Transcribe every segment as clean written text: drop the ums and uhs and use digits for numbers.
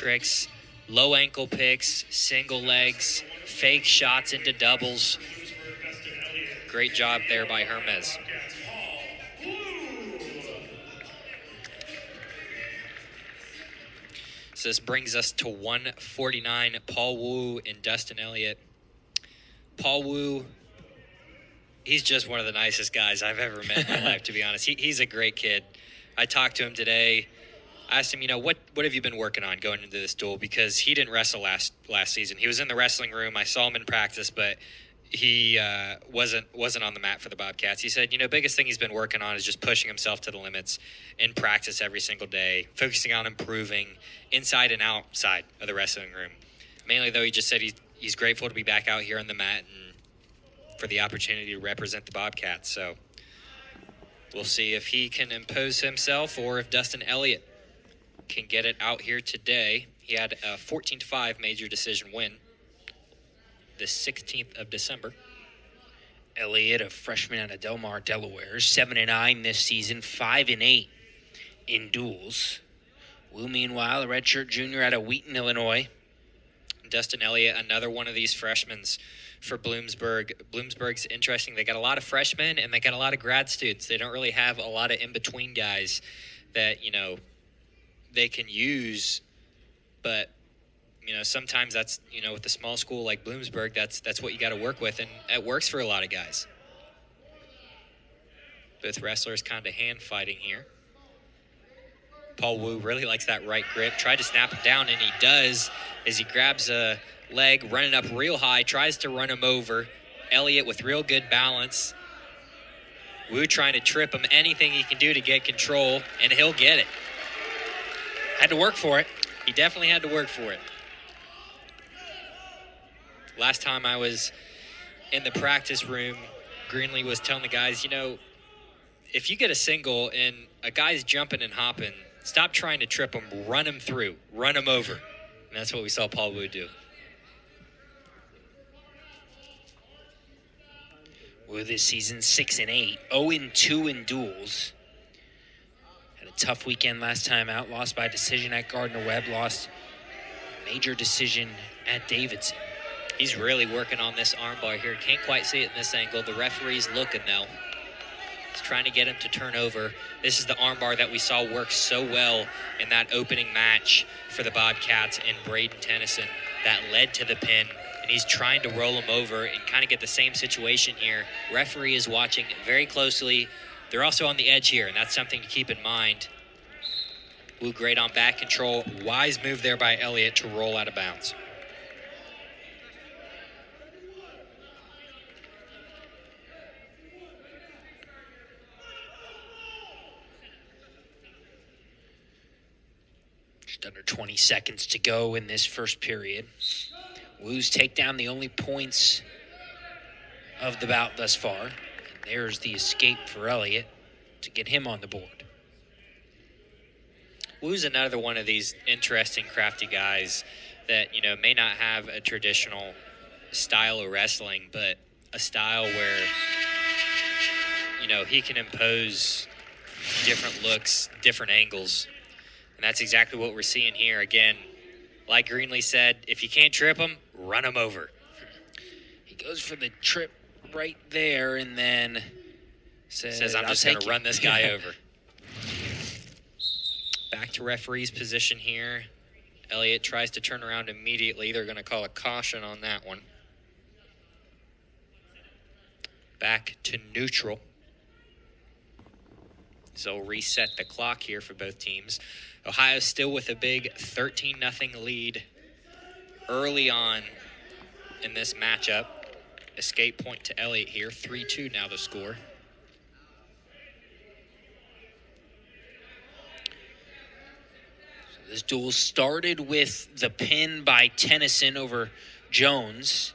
tricks, low ankle picks, single legs, fake shots into doubles. Great job there by Hermes. So this brings us to 149, Paul Wu and Dustin Elliott. Paul Wu, he's just one of the nicest guys I've ever met in my life, to be honest. He's a great kid. I talked to him today. I asked him, what have you been working on going into this duel? Because he didn't wrestle last season. He was in the wrestling room. I saw him in practice, but he wasn't on the mat for the Bobcats. He said, biggest thing he's been working on is just pushing himself to the limits in practice every single day, focusing on improving inside and outside of the wrestling room. Mainly, though, he just said he's grateful to be back out here on the mat and for the opportunity to represent the Bobcats. So we'll see if he can impose himself or if Dustin Elliott can get it out here today. He had a 14-5 major decision win the 16th of December. Elliott, a freshman out of Del Mar, Delaware, 7-9 this season, 5-8 in duels. Wu, meanwhile, a redshirt junior out of Wheaton, Illinois. Dustin Elliott, another one of these freshmen for Bloomsburg. Bloomsburg's interesting. They got a lot of freshmen and they got a lot of grad students. They don't really have a lot of in-between guys that, they can use, but sometimes that's with a small school like Bloomsburg, that's what you got to work with, and it works for a lot of guys. Both wrestlers kind of hand fighting here. Paul Wu really likes that right grip. Tried to snap him down, and he does as he grabs a leg, running up real high, tries to run him over. Elliott with real good balance. Wu trying to trip him, anything he can do to get control, and he'll get it. Had to work for it. He definitely had to work for it. Last time I was in the practice room, Greenlee was telling the guys, if you get a single and a guy's jumping and hopping, stop trying to trip him, run him through, run him over. And that's what we saw Paul Wu do. Wu this season 6-8, 0-2 in duels. Had a tough weekend last time out, lost by decision at Gardner-Webb, lost a major decision at Davidson. He's really working on this armbar here. Can't quite see it in this angle. The referee's looking, though. He's trying to get him to turn over. This is the armbar that we saw work so well in that opening match for the Bobcats in Braden, Tennyson. That led to the pin, and he's trying to roll him over and kind of get the same situation here. Referee is watching very closely. They're also on the edge here, and that's something to keep in mind. Wu great on back control. Wise move there by Elliott to roll out of bounds. Just under 20 seconds to go in this first period. Wu's takedown, the only points of the bout thus far. And there's the escape for Elliott to get him on the board. Wu's another one of these interesting, crafty guys that, may not have a traditional style of wrestling, but a style where, he can impose different looks, different angles. And that's exactly what we're seeing here. Again, like Greenlee said, if you can't trip him, run him over. He goes for the trip right there and then says I'm just going to run this guy over. Back to referee's position here. Elliott tries to turn around immediately. They're going to call a caution on that one. Back to neutral. So we'll reset the clock here for both teams. Ohio still with a big 13-0 lead early on in this matchup. Escape point to Elliott here. 3-2 now the score. So this duel started with the pin by Tennyson over Jones,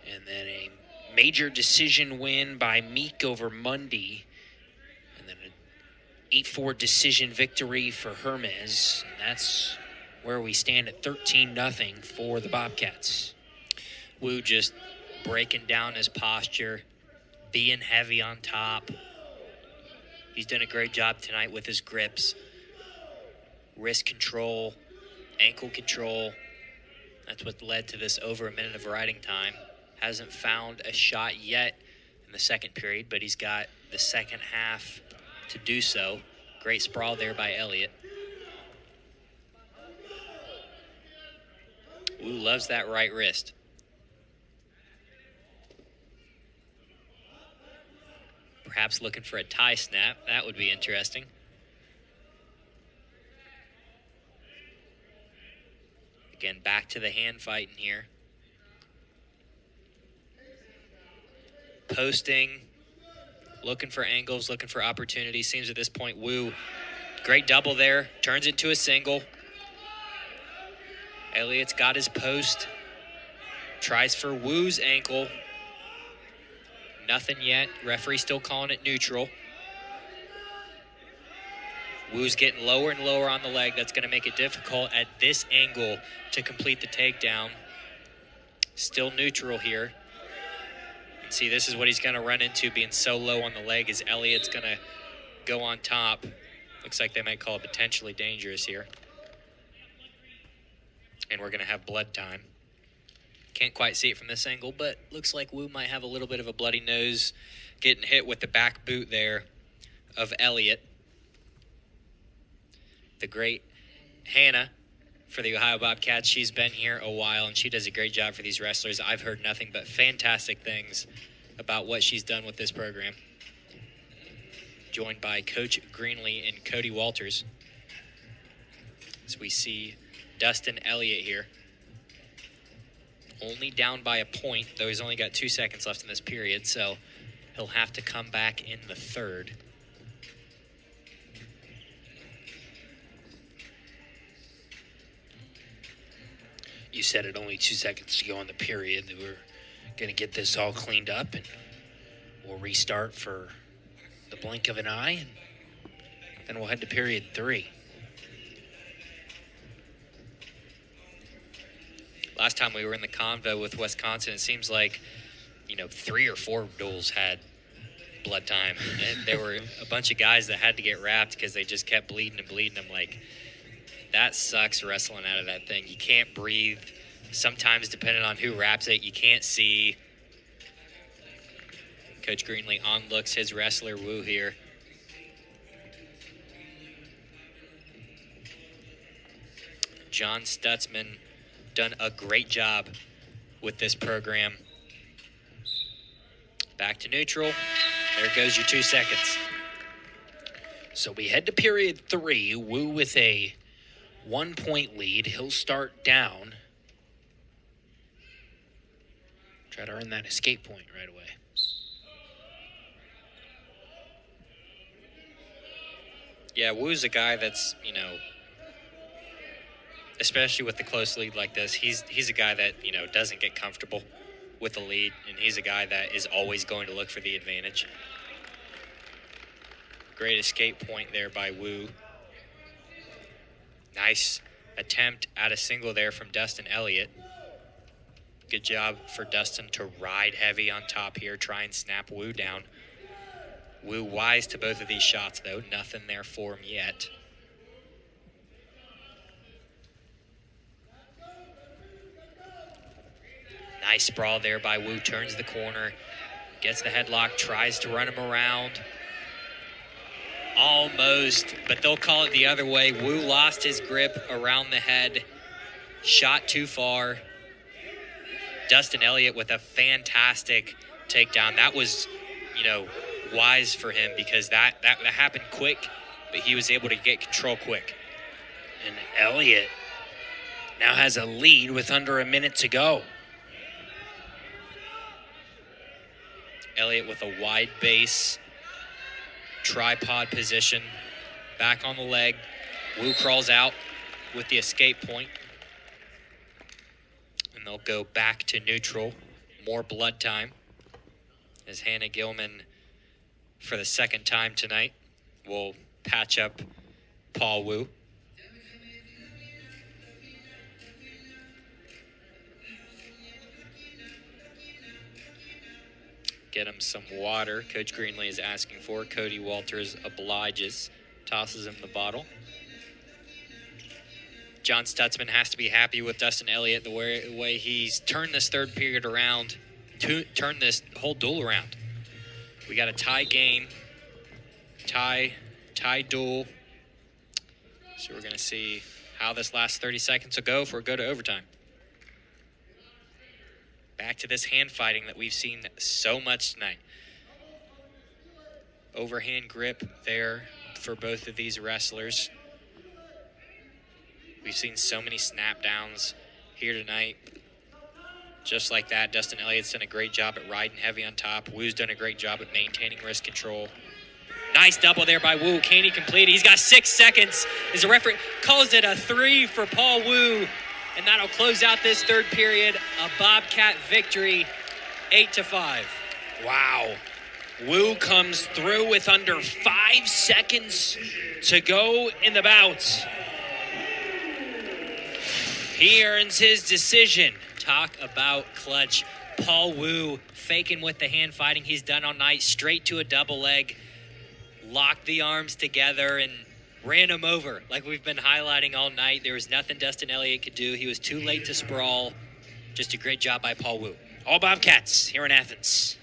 and then a major decision win by Meek over Mundy, and then an 8-4 decision victory for Hermes. And that's where we stand at 13-0 for the Bobcats. Wu just breaking down his posture, being heavy on top. He's done a great job tonight with his grips, wrist control, ankle control. That's what led to this over a minute of riding time. Hasn't found a shot yet in the second period, but he's got the second half to do so. Great sprawl there by Elliott. Wu loves that right wrist. Perhaps looking for a tie snap. That would be interesting. Again, back to the hand fighting here. Posting, looking for angles, looking for opportunities. Seems at this point, Wu, great double there, turns it to a single. Elliott's got his post, tries for Wu's ankle. Nothing yet. Referee still calling it neutral. Wu's getting lower and lower on the leg. That's going to make it difficult at this angle to complete the takedown. Still neutral here. And see, this is what he's going to run into being so low on the leg, is Elliott's going to go on top. Looks like they might call it potentially dangerous here. And we're going to have blood time. Can't quite see it from this angle, but looks like Wu might have a little bit of a bloody nose, getting hit with the back boot there of Elliott. The great Hannah for the Ohio Bobcats. She's been here a while, and she does a great job for these wrestlers. I've heard nothing but fantastic things about what she's done with this program. Joined by Coach Greenlee and Cody Walters. As we see Dustin Elliott here. Only down by a point, though he's only got 2 seconds left in this period, so he'll have to come back in the third. You said it, only 2 seconds to go in the period. That we're going to get this all cleaned up, and we'll restart for the blink of an eye, and then we'll head to period 3. Last time we were in the convo with Wisconsin, it seems like, 3 or 4 duels had blood time. And there were a bunch of guys that had to get wrapped because they just kept bleeding and bleeding. I'm like, that sucks wrestling out of that thing. You can't breathe. Sometimes, depending on who wraps it, you can't see. Coach Greenlee on-looks his wrestler, Wu, here. John Stutzman done a great job with this program. Back to neutral. There goes your 2 seconds. So we head to period 3. Wu with a 1-point lead. He'll start down. Try to earn that escape point right away. Yeah, Wu's a guy that's, especially with the close lead like this, he's a guy that, doesn't get comfortable with the lead, and he's a guy that is always going to look for the advantage. Great escape point there by Wu. Nice attempt at a single there from Dustin Elliott. Good job for Dustin to ride heavy on top here, try and snap Wu down. Wu wise to both of these shots, though. Nothing there for him yet. Nice sprawl there by Wu. Turns the corner, gets the headlock, tries to run him around. Almost, but they'll call it the other way. Wu lost his grip around the head, shot too far. Dustin Elliott with a fantastic takedown. That was, wise for him because that happened quick, but he was able to get control quick. And Elliott now has a lead with under a minute to go. Elliott with a wide base, tripod position, back on the leg. Wu crawls out with the escape point. And they'll go back to neutral. More blood time as Hannah Gilman, for the second time tonight, will patch up Paul Wu. Get him some water. Coach Greenlee is asking for. Cody Walters obliges, tosses him the bottle. John Stutzman has to be happy with Dustin Elliott, the way he's turned this third period around, turned this whole duel around. We got a tie game, tie duel. So we're going to see how this last 30 seconds will go before we go to overtime. Back to this hand fighting that we've seen so much tonight. Overhand grip there for both of these wrestlers. We've seen so many snap downs here tonight. Just like that, Dustin Elliott's done a great job at riding heavy on top. Wu's done a great job at maintaining wrist control. Nice double there by Wu. Can he complete it? He's got 6 seconds. As the referee calls it a 3 for Paul Wu. And that'll close out this third period. A Bobcat victory, 8-5. Wow. Wu comes through with under 5 seconds to go in the bout. He earns his decision. Talk about clutch. Paul Wu faking with the hand fighting he's done all night. Straight to a double leg. Locked the arms together and ran him over like we've been highlighting all night. There was nothing Dustin Elliott could do. He was too late to sprawl. Just a great job by Paul Wu. All Bobcats here in Athens.